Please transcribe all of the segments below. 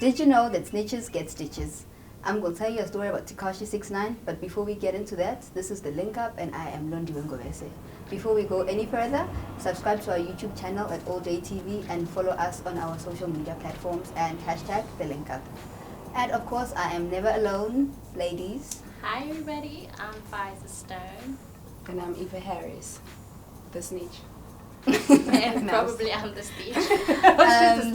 Did you know that snitches get stitches? I'm going to tell you a story about Tekashi 69, but before we get into that, this is the link up and I am Londi Wengovese. Before we go any further, subscribe to our YouTube channel at AllJTV and follow us on our social media platforms and hashtag the link up. And of course, I am never alone, ladies. Hi everybody, I'm Fiza Stone. And I'm Eva Harris, the snitch. And probably I'm the snitch.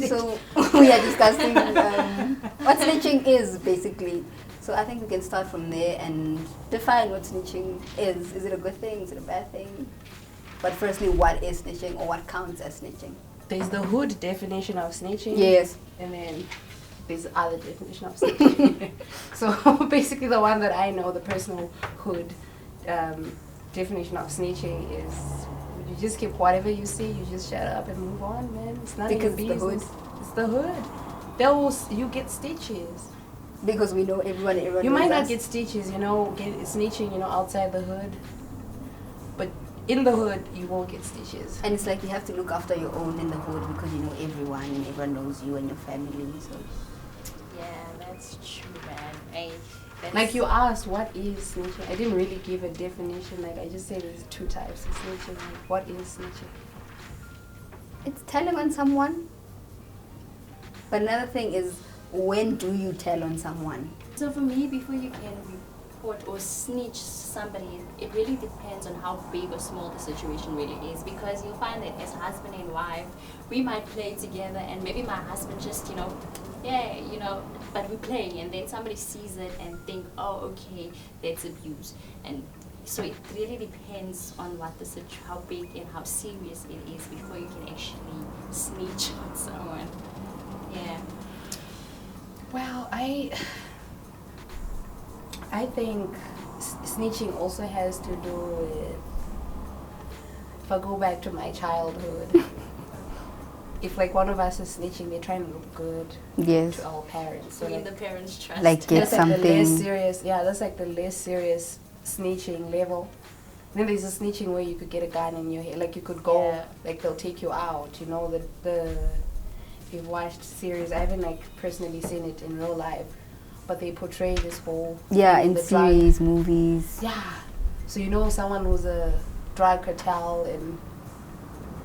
So we are discussing what snitching is basically. So I think we can start from there and define what snitching is. Is it a good thing? Is it a bad thing? But firstly, what is snitching or what counts as snitching? There's the hood definition of snitching. Yes. And then there's the other definition of snitching. So basically the one that I know, the personal hood definition of snitching is you just keep whatever you see, you just shut up and move on, man. It's not because your business. It's the hood. It's the hood. You get stitches. Because we know everyone You might not us. get stitches, get snitching, outside the hood. But in the hood, you won't get stitches. And it's like you have to look after your own in the hood because you know everyone and everyone knows you and your family. So Yeah, that's true, man. Like you asked, what is snitching? I didn't really give a definition. Like I just said there's two types of snitching. Like, what is snitching? it's telling on someone. But another thing is, when do you tell on someone? So for me, before you can report or snitch somebody, it really depends on how big or small the situation really is. Because you'll find that as husband and wife, we might play together and maybe my husband just, but we play and then somebody sees it and think, oh, okay, that's abuse. And so it really depends on what how big and how serious it is before you can actually snitch on someone. Yeah. Well, I think snitching also has to do with, if I go back to my childhood, if like one of us is snitching, they're trying to look good Yes. to our parents. So Win like, the parents' trust. Like get that's like the something. less serious, that's like the less serious snitching level. Then there's a snitching where you could get a gun in your head, like you could go, Yeah. like they'll take you out, the if you've watched series, I haven't like personally seen it in real life, but they portray this whole Yeah, thing, in the drug- series, movies. Yeah, so someone who's a drug cartel and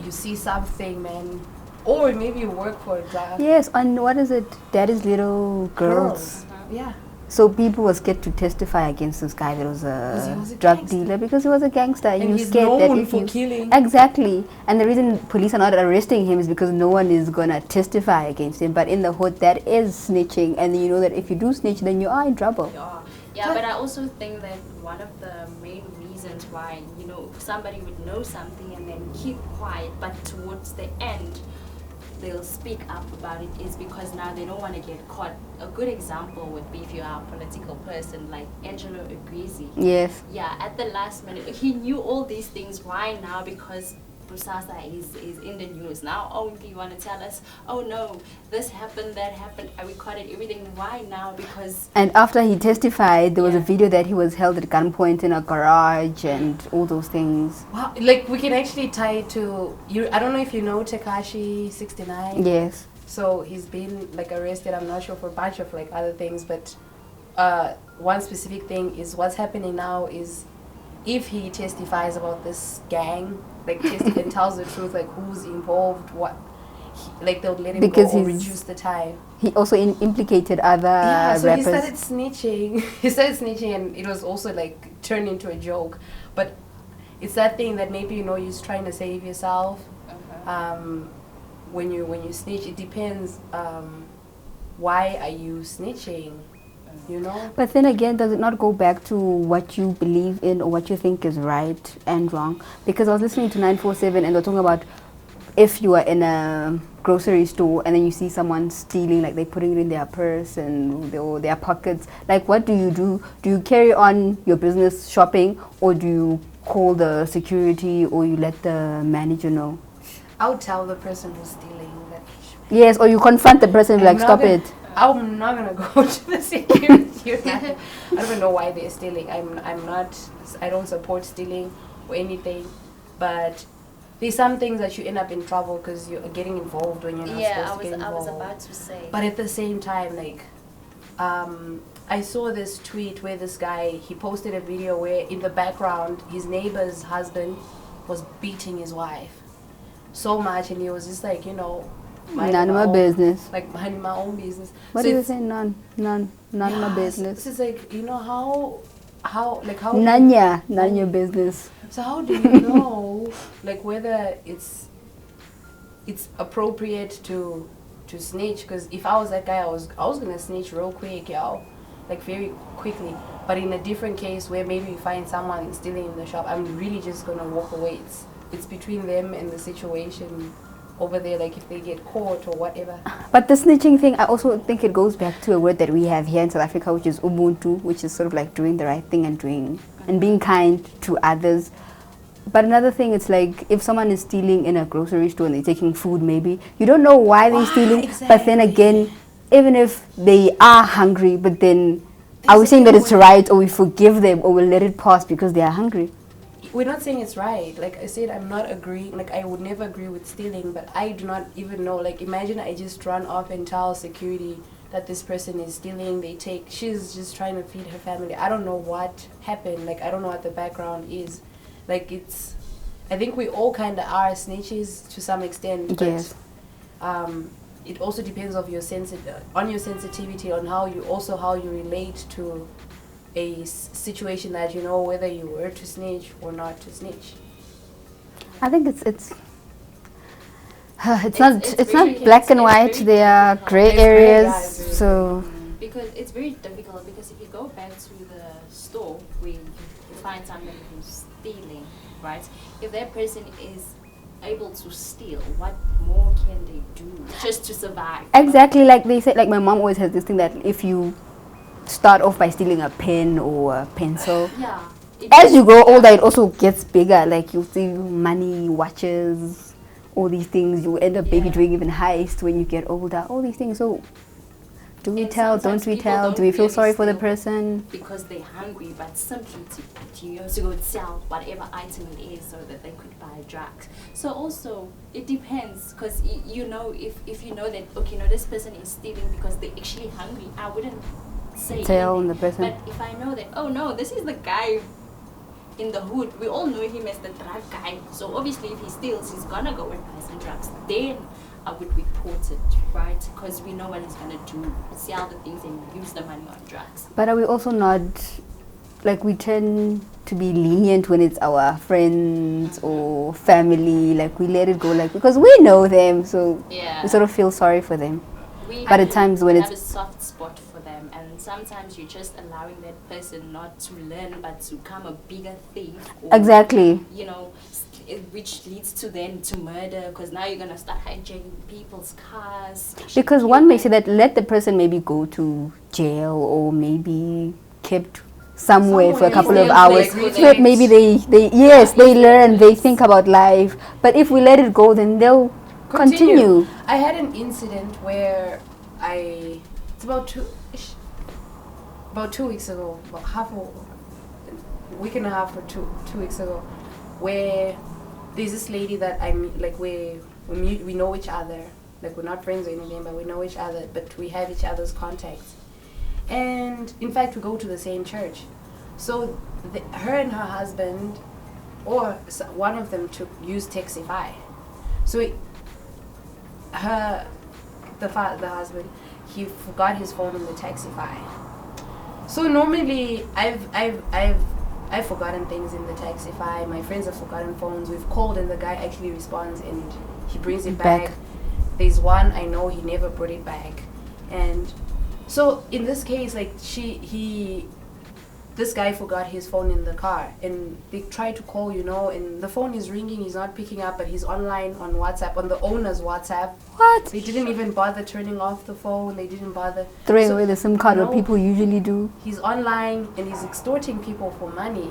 you see something, man, or maybe you work for a drug Yes, on what is it? Daddy's Little Girls. Yeah. So people were scared to testify against this guy that was Because he a was a drug gangster. dealer because he was a gangster. And you he's scared that known if for you killing. Exactly, and the reason police are not arresting him is because no one is gonna testify against him. But in the hood, that is snitching, and you know that if you do snitch, then you are in trouble. Yeah, but I also think that one of the main reasons why, somebody would know something and then keep quiet, but towards the end, they'll speak up about it is because now they don't want to get caught. A good example would be if you are a political person like Angelo Agrizi. Yes. Yeah, at the last minute, he knew all these things. Why now? Because Busasa is in the news now. Oh, you want to tell us? Oh no, this happened, that happened. I recorded everything. Why now? Because And after he testified, there was a video that he was held at gunpoint in a garage and all those things. Wow, like we can actually tie it to you. I don't know if you know Tekashi 69. Yes. So he's been like arrested. I'm not sure for a bunch of like other things, but one specific thing is what's happening now is if he testifies about this gang, like and tells the truth, like who's involved, like they'll let him Because go or he's- reduce the time. He also implicated other So rappers. he started snitching. And it was also like turned into a joke. But it's that thing that maybe you're just trying to save yourself. When you snitch, it depends. Why are you snitching? But then again, does it not go back to what you believe in or what you think is right and wrong? Because I was listening to 947 and they're talking about if you are in a grocery store and then you see someone stealing, like they're putting it in their purse and or their pockets, like what do you do? Do you carry on your business shopping or do you call the security or you let the manager know? I would tell the person who's stealing that. Yes, or you confront the person and be like, stop it. I'm not gonna go to the security. I don't even know why they're stealing. I don't support stealing or anything, but there's some things that you end up in trouble because you're getting involved when you're not supposed to get involved. I was about to say. But at the same time, like, I saw this tweet where this guy, he posted a video where in the background, his neighbor's husband was beating his wife so much, and he was just like, you know, none of my business. Like, minding my own business. What do you say? None of my business. It's like, you know, how none of your business. So how do you know, like, whether it's appropriate to snitch? Because if I was that guy, I was gonna snitch real quick, yo, like very quickly. But in a different case where maybe you find someone stealing in the shop, I'm really just gonna walk away. It's between them and the situation over there, like if they get caught or whatever. But the snitching thing, I also think it goes back to a word that we have here in South Africa, which is ubuntu, which is sort of like doing the right thing and being kind to others. But another thing, it's like if someone is stealing in a grocery store and they're taking food, maybe you don't know why they're stealing. Exactly. But then again, even if they are hungry, but then are we saying that it's right, or we forgive them, or we'll let it pass because they are hungry? We're not saying it's right. Like I said, I'm not agreeing. Like I would never agree with stealing, but I do not even know. Like imagine I just run off and tell security that this person is stealing. She's just trying to feed her family. I don't know what happened. Like I don't know what the background is. Like I think we all kind of are snitches to some extent. But, yes. It also depends on your sensitivity, on how you relate to a situation that you know whether you were to snitch or not to snitch. I think it's not black and white. There are gray areas. So because it's very difficult, because if you go back to the store where you find somebody who's stealing, right? If that person is able to steal, what more can they do just to survive? Exactly, like they said, like my mom always has this thing that if you start off by stealing a pen or a pencil, yeah, as you grow older it also gets bigger. Like you steal money, watches, all these things. You end up maybe doing even heist when you get older, all these things. So do we tell, don't we tell? Do we feel sorry for the person? Because they're hungry, but simply to go sell whatever item it is so that they could buy drugs. So also, it depends, because you know, if you know that, okay, no, this person is stealing because they're actually hungry, I wouldn't say tell anything. the person. But if I know that, oh no, this is the guy in the hood, we all know him as the drug guy, so obviously if he steals, he's gonna go and buy some drugs, then I would report it, right? Because we know what he's going to do, sell the things and use the money on drugs. But are we also not, like we tend to be lenient when it's our friends or family, like we let it go, like because we know them, so we sort of feel sorry for them. But at times when have a soft spot for them, and sometimes you're just allowing that person not to learn but to become a bigger thief. Or, exactly. You know, which leads to then to murder, because now you're going to start hijacking people's cars. Because one may say that let the person maybe go to jail or maybe kept somewhere for a couple of hours. So maybe they learn, they think about life. But if we let it go, then they'll continue. I had an incident where it's about 2 weeks ago, about half a week and a half or 2 weeks ago, where there's this lady that I meet, like we know each other, like we're not friends or anything, but we know each other, but we have each other's contacts, and in fact we go to the same church. So her and her husband, or one of them, used Taxify. So the husband, he forgot his phone in the Taxify. So normally I've forgotten things in the Taxify. My friends have forgotten phones. We've called and the guy actually responds and he brings it back. There's one I know he never brought it back. And so in this case, like this guy forgot his phone in the car and they try to call, and the phone is ringing, he's not picking up, but he's online on WhatsApp, on the owner's WhatsApp. What? They didn't even bother turning off the phone. They didn't bother throwing away the SIM card, what people usually do. He's online and he's extorting people for money.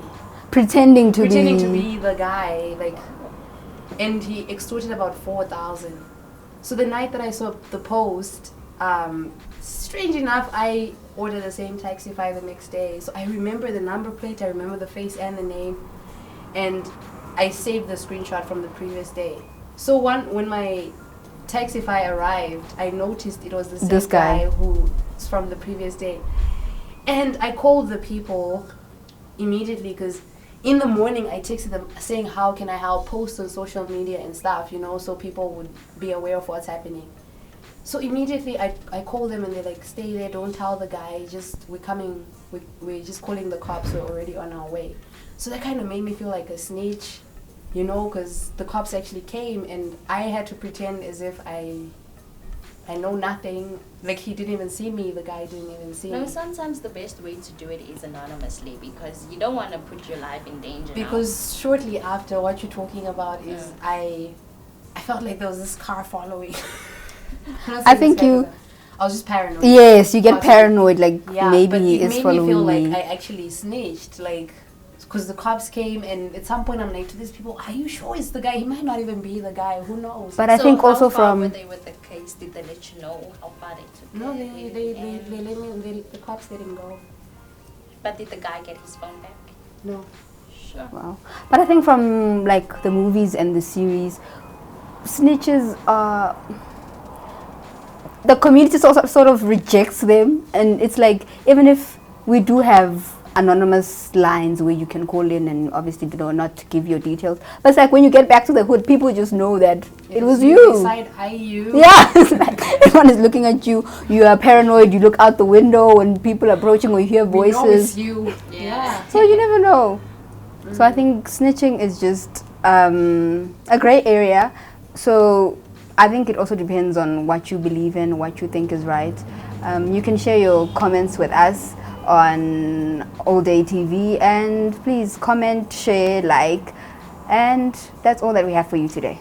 Pretending to be the guy, and he extorted about 4,000. So the night that I saw the post, strange enough, I ordered the same Taxify the next day. So I remember the number plate, I remember the face and the name. And I saved the screenshot from the previous day. So when my Taxify arrived, I noticed it was the same This guy. who's from the previous day. And I called the people immediately because in the morning I texted them saying how can I help, post on social media and stuff, you know, so people would be aware of what's happening. So immediately I called them and they're like, stay there, don't tell the guy, we're just calling the cops, we're already on our way. So that kind of made me feel like a snitch, you know, because the cops actually came and I had to pretend as if I know nothing. Like he didn't even see me, the guy didn't even see No, me. sometimes the best way to do it is anonymously because you don't want to put your life in danger. Because shortly after, what you're talking about is Yeah. I felt like there was this car following. I think I was just paranoid. Yes, you get Possibly. paranoid, like Yeah, maybe but he it is made me following feel me. like I actually snitched, like, because the cops came and at some point I'm like to these people, are you sure it's the guy? He might not even be the guy, who knows? But I So think how also far from were they with the case? Did they let you know how far they took No, it? they And- let me, the cops didn't go. But did the guy get his phone back? No. Sure. wow. But I think from like the movies and the series, snitches are the community sort of rejects them, and it's like even if we do have anonymous lines where you can call in and obviously they do not give your details, but it's like when you get back to the hood, people just know that it was you. They side eye you. Yeah, it's like everyone is looking at you. You are paranoid. You look out the window when people are approaching or you hear We know voices. it's you. Yeah. So you never know. So I think snitching is just a gray area. So I think it also depends on what you believe in, what you think is right. You can share your comments with us on All Day TV, and please comment, share, like, and that's all that we have for you today.